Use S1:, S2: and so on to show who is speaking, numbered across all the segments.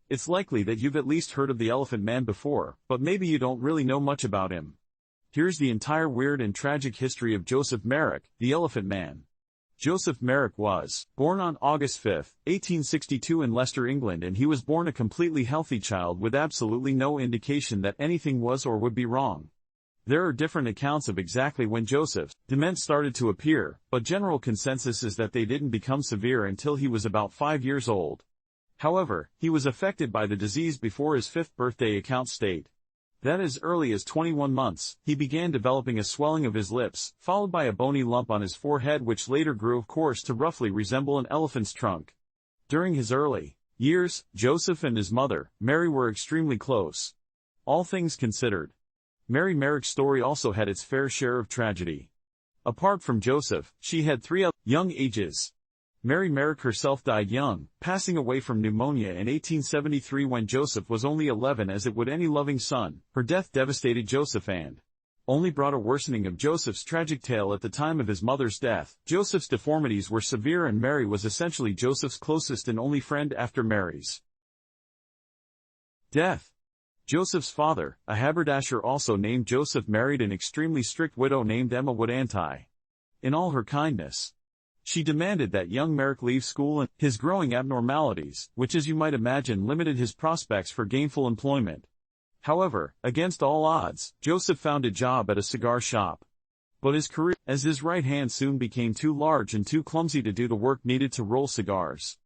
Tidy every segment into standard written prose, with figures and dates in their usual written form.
S1: It's likely that you've at least heard of the Elephant Man before, but maybe you don't really know much about him. Here's the entire weird and tragic history of Joseph Merrick, the Elephant Man. Joseph Merrick was born on August 5, 1862 in Leicester, England, and he was born a completely healthy child with absolutely no indication that anything was or would be wrong. There are different accounts of exactly when Joseph's dementia started to appear, but general consensus is that they didn't become severe until he was about 5 years old. However, he was affected by the disease before his 5th birthday, accounts state. That as early as 21 months, he began developing a swelling of his lips, followed by a bony lump on his forehead which later grew of course to roughly resemble an elephant's trunk. During his early years, Joseph and his mother, Mary, were extremely close. All things considered, Mary Merrick's story also had its fair share of tragedy. Apart from Joseph, she had 3 other young ages. Mary Merrick herself died young, passing away from pneumonia in 1873 when Joseph was only 11, as it would any loving son. Her death devastated Joseph and only brought a worsening of Joseph's tragic tale at the time of his mother's death. Joseph's deformities were severe and Mary was essentially Joseph's closest and only friend after Mary's death. Joseph's father, a haberdasher also named Joseph, married an extremely strict widow named Emma Wood. In all her kindness, she demanded that young Merrick leave school, and his growing abnormalities, which as you might imagine limited his prospects for gainful employment. However, against all odds, Joseph found a job at a cigar shop. But his career, as his right hand soon became too large and too clumsy to do the work needed to roll cigars.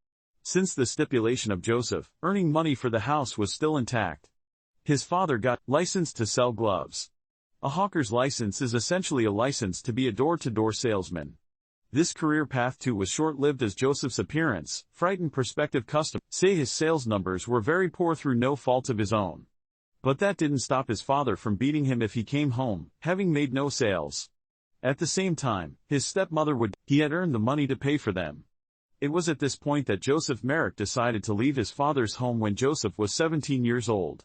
S1: Since the stipulation of Joseph, earning money for the house was still intact, his father got licensed to sell gloves. A hawker's license is essentially a license to be a door-to-door salesman. This career path too was short-lived, as Joseph's appearance frightened prospective customers. Say his sales numbers were very poor through no fault of his own. But that didn't stop his father from beating him if he came home, having made no sales. At the same time, his stepmother he had earned the money to pay for them. It was at this point that Joseph Merrick decided to leave his father's home when Joseph was 17 years old.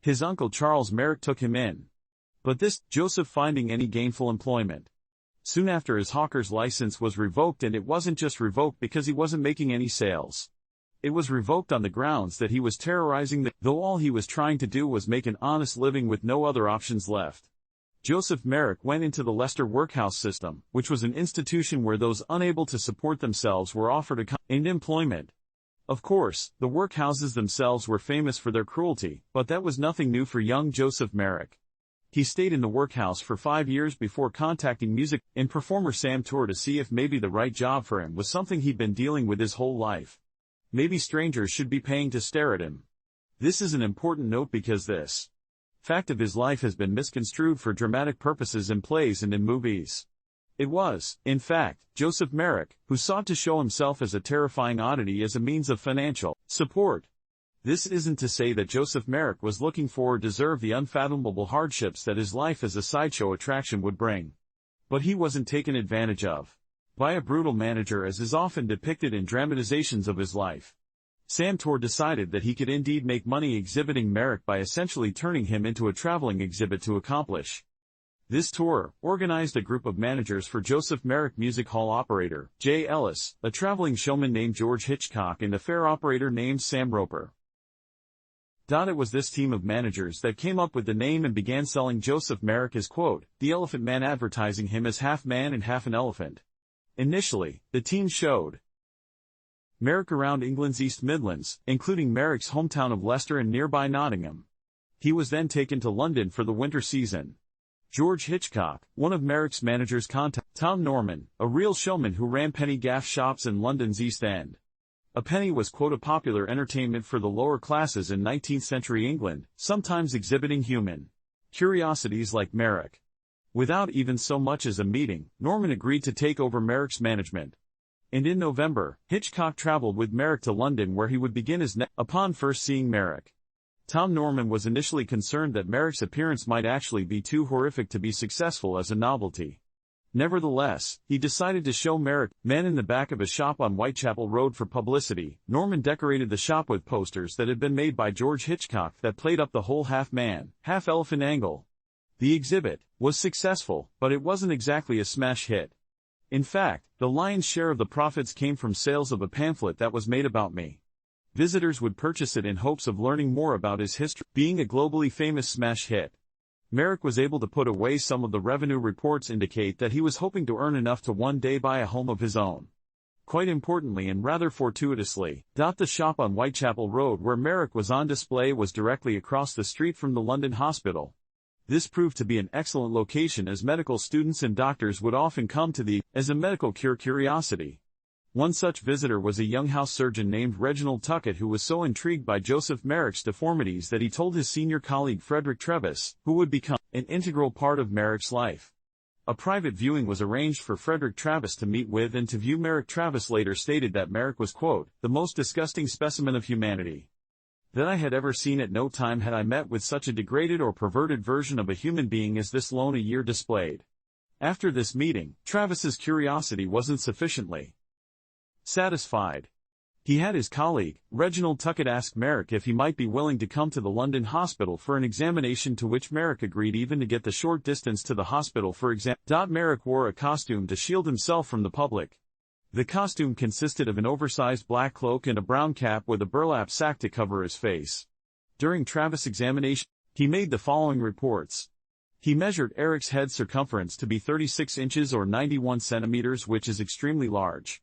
S1: His uncle Charles Merrick took him in. But this, Joseph finding any gainful employment. Soon after, his hawker's license was revoked, and it wasn't just revoked because he wasn't making any sales. It was revoked on the grounds that he was terrorizing though all he was trying to do was make an honest living with no other options left. Joseph Merrick went into the Leicester workhouse system, which was an institution where those unable to support themselves were offered employment. Of course, the workhouses themselves were famous for their cruelty, but that was nothing new for young Joseph Merrick. He stayed in the workhouse for 5 years before contacting music and performer Sam Tour to see if maybe the right job for him was something he'd been dealing with his whole life. Maybe strangers should be paying to stare at him. This is an important note because this fact of his life has been misconstrued for dramatic purposes in plays and in movies. It was, in fact, Joseph Merrick, who sought to show himself as a terrifying oddity as a means of financial support. This isn't to say that Joseph Merrick was looking for or deserved the unfathomable hardships that his life as a sideshow attraction would bring. But he wasn't taken advantage of by a brutal manager, as is often depicted in dramatizations of his life. Sam Tour decided that he could indeed make money exhibiting Merrick by essentially turning him into a traveling exhibit to accomplish this tour, organized a group of managers for Joseph Merrick, music hall operator J. Ellis, a traveling showman named George Hitchcock, and a fair operator named Sam Roper. It was this team of managers that came up with the name and began selling Joseph Merrick as, quote, the Elephant Man, advertising him as half man and half an elephant. Initially, the team showed Merrick around England's East Midlands, including Merrick's hometown of Leicester and nearby Nottingham. He was then taken to London for the winter season. George Hitchcock, one of Merrick's managers, contacted Tom Norman, a real showman who ran penny gaff shops in London's East End. A penny was, quote, a popular entertainment for the lower classes in 19th century England, sometimes exhibiting human curiosities like Merrick. Without even so much as a meeting, Norman agreed to take over Merrick's management. And in November, Hitchcock traveled with Merrick to London, where he would begin his upon first seeing Merrick. Tom Norman was initially concerned that Merrick's appearance might actually be too horrific to be successful as a novelty. Nevertheless, he decided to show Merrick men in the back of a shop on Whitechapel Road for publicity. Norman decorated the shop with posters that had been made by George Hitchcock that played up the whole half-man, half-elephant angle. The exhibit was successful, but it wasn't exactly a smash hit. In fact, the lion's share of the profits came from sales of a pamphlet that was made about me. Visitors would purchase it in hopes of learning more about his history. Being a globally famous smash hit, Merrick was able to put away some of the revenue. Reports indicate that he was hoping to earn enough to one day buy a home of his own. Quite importantly and rather fortuitously, the shop on Whitechapel Road where Merrick was on display was directly across the street from the London hospital. This proved to be an excellent location as medical students and doctors would often come to as a medical curiosity. One such visitor was a young house surgeon named Reginald Tuckett who was so intrigued by Joseph Merrick's deformities that he told his senior colleague Frederick Trevis, who would become an integral part of Merrick's life. A private viewing was arranged for Frederick Travis to meet with and to view Merrick. Travis later stated that Merrick was, quote, the most disgusting specimen of humanity that I had ever seen. At no time had I met with such a degraded or perverted version of a human being as this lone a year displayed. After this meeting, Travis's curiosity wasn't sufficiently satisfied. He had his colleague, Reginald Tuckett, ask Merrick if he might be willing to come to the London hospital for an examination, to which Merrick agreed, even to get the short distance to the hospital for exam. Merrick wore a costume to shield himself from the public. The costume consisted of an oversized black cloak and a brown cap with a burlap sack to cover his face. During Travis' examination, he made the following reports. He measured Eric's head circumference to be 36 inches or 91 centimeters, which is extremely large.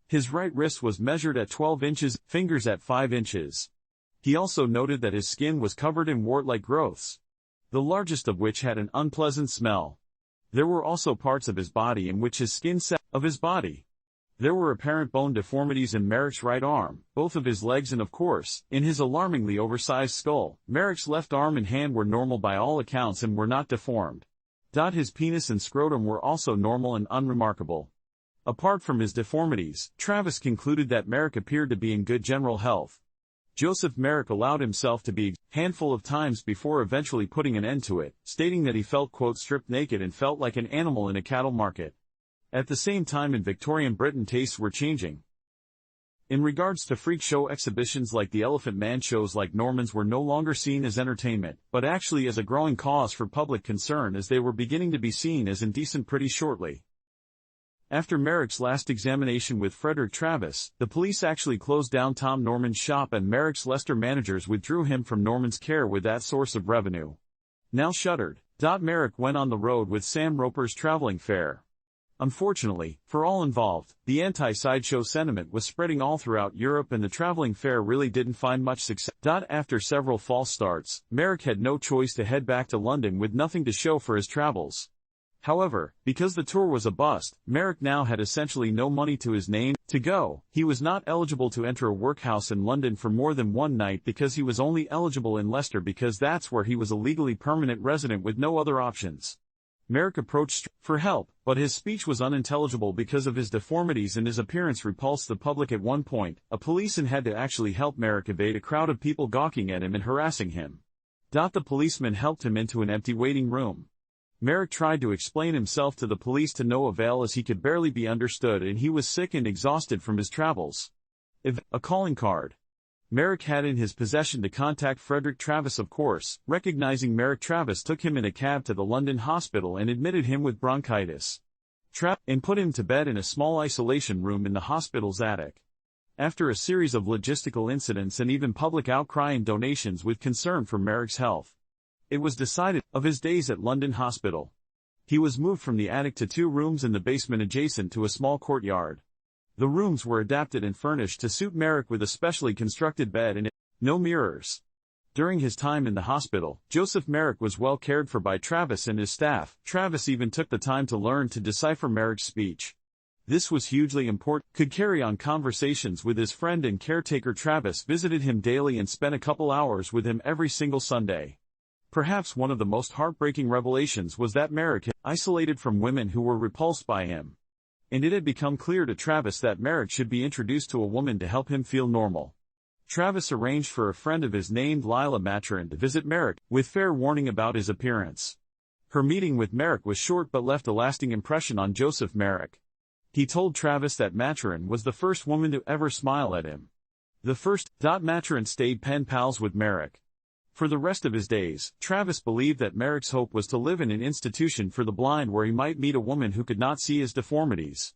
S1: His right wrist was measured at 12 inches, fingers at 5 inches. He also noted that his skin was covered in wart-like growths, the largest of which had an unpleasant smell. There were also parts of his body in which his skin set of his body. There were apparent bone deformities in Merrick's right arm, both of his legs, and of course, in his alarmingly oversized skull. Merrick's left arm and hand were normal by all accounts and were not deformed. His penis and scrotum were also normal and unremarkable. Apart from his deformities, Travis concluded that Merrick appeared to be in good general health. Joseph Merrick allowed himself to be a handful of times before eventually putting an end to it, stating that he felt, quote, stripped naked and felt like an animal in a cattle market. At the same time, in Victorian Britain, tastes were changing. In regards to freak show exhibitions like the Elephant Man, shows like Norman's were no longer seen as entertainment, but actually as a growing cause for public concern, as they were beginning to be seen as indecent pretty shortly. After Merrick's last examination with Frederick Travis, the police actually closed down Tom Norman's shop, and Merrick's Leicester managers withdrew him from Norman's care with that source of revenue now shuttered. Merrick went on the road with Sam Roper's traveling fair. Unfortunately, for all involved, the anti-sideshow sentiment was spreading all throughout Europe, and the traveling fair really didn't find much success. After several false starts, Merrick had no choice to head back to London with nothing to show for his travels. However, because the tour was a bust, Merrick now had essentially no money to his name. To go, he was not eligible to enter a workhouse in London for more than one night because he was only eligible in Leicester because that's where he was a legally permanent resident with no other options. Merrick approached for help, but his speech was unintelligible because of his deformities, and his appearance repulsed the public. At one point, a policeman had to actually help Merrick evade a crowd of people gawking at him and harassing him. The policeman helped him into an empty waiting room. Merrick tried to explain himself to the police to no avail, as he could barely be understood and he was sick and exhausted from his travels. A calling card Merrick had in his possession to contact Frederick Travis. Of course, recognizing Merrick, Travis took him in a cab to the London hospital and admitted him with bronchitis. And put him to bed in a small isolation room in the hospital's attic. After a series of logistical incidents and even public outcry and donations with concern for Merrick's health, it was decided, of his days at London Hospital, he was moved from the attic to 2 rooms in the basement adjacent to a small courtyard. The rooms were adapted and furnished to suit Merrick with a specially constructed bed and no mirrors. During his time in the hospital, Joseph Merrick was well cared for by Travis and his staff. Travis even took the time to learn to decipher Merrick's speech. This was hugely important. Could carry on conversations with his friend and caretaker. Travis visited him daily and spent a couple hours with him every single Sunday. Perhaps one of the most heartbreaking revelations was that Merrick had isolated from women who were repulsed by him. And it had become clear to Travis that Merrick should be introduced to a woman to help him feel normal. Travis arranged for a friend of his named Lila Maturin to visit Merrick, with fair warning about his appearance. Her meeting with Merrick was short but left a lasting impression on Joseph Merrick. He told Travis that Maturin was the first woman to ever smile at him. The first. Maturin stayed pen pals with Merrick. For the rest of his days, Travis believed that Merrick's hope was to live in an institution for the blind where he might meet a woman who could not see his deformities.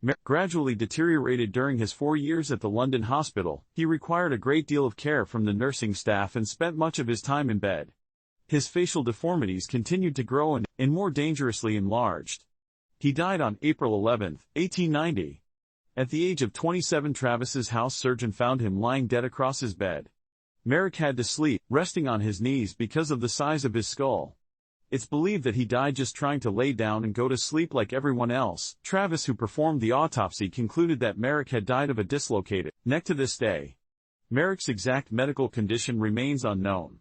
S1: Merrick gradually deteriorated during his 4 years at the London hospital. He required a great deal of care from the nursing staff and spent much of his time in bed. His facial deformities continued to grow and more dangerously enlarged. He died on April 11, 1890. At the age of 27, Travis's house surgeon found him lying dead across his bed. Merrick had to sleep, resting on his knees because of the size of his skull. It's believed that he died just trying to lay down and go to sleep like everyone else. Travis, who performed the autopsy, concluded that Merrick had died of a dislocated neck. To this day, Merrick's exact medical condition remains unknown.